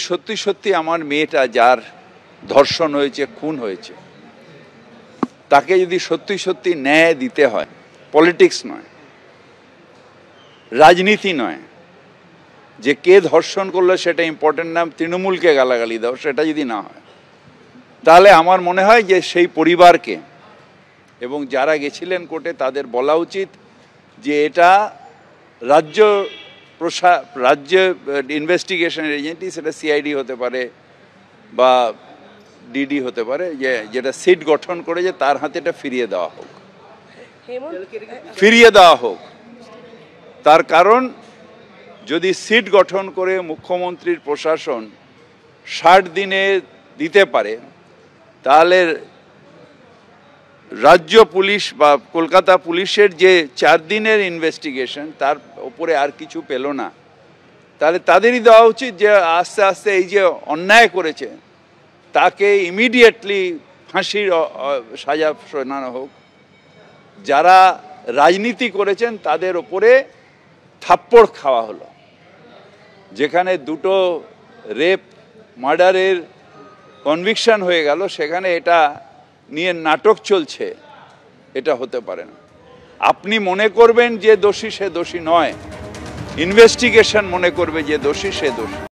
সত্যি সত্যি আমার মেয়েটা যার ধর্ষণ হয়েছে, খুন হয়েছে, তাকে যদি সত্যি সত্যি ন্যায় দিতে হয়, পলিটিক্স নয়, রাজনীতি নয়, যে কে ধর্ষণ করলো সেটা ইম্পর্টেন্ট না, তৃণমূলকে গালাগালি দাও, সেটা যদি না হয়, তাহলে আমার মনে হয় যে সেই পরিবারকে এবং যারা গেছিলেন কোর্টে তাদের বলা উচিত যে এটা রাজ্য ইনভেস্টিগেশনের এজেন্সি, সেটা সিআইডি হতে পারে বা ডিডি হতে পারে, যেটা সিট গঠন করে যে তার হাতে এটা ফিরিয়ে দেওয়া হোক। তার কারণ যদি সিট গঠন করে মুখ্যমন্ত্রীর প্রশাসন 60 দিনে দিতে পারে, তাহলে রাজ্য পুলিশ বা কলকাতা পুলিশের যে 4 দিনের ইনভেস্টিগেশন, তার উপরে আর কিছু পেল না, তাহলে তাদেরই দেওয়া উচিত যে আস্তে আস্তে এই যে অন্যায় করেছে তাকে ইমিডিয়েটলি ফাঁসির সাজা শোনানো হোক। যারা রাজনীতি করেছেন তাদের ওপরে থাপ্পড় খাওয়া হলো, যেখানে 2টো রেপ মার্ডারের কনভিকশন হয়ে গেল, সেখানে এটা নিয়ে নাটক চলছে, এটা হতে পারে না। আপনি মনে করবেন যে দোষী সে দোষী নয়, ইনভেস্টিগেশন মনে করবে যে দোষী সে দোষী।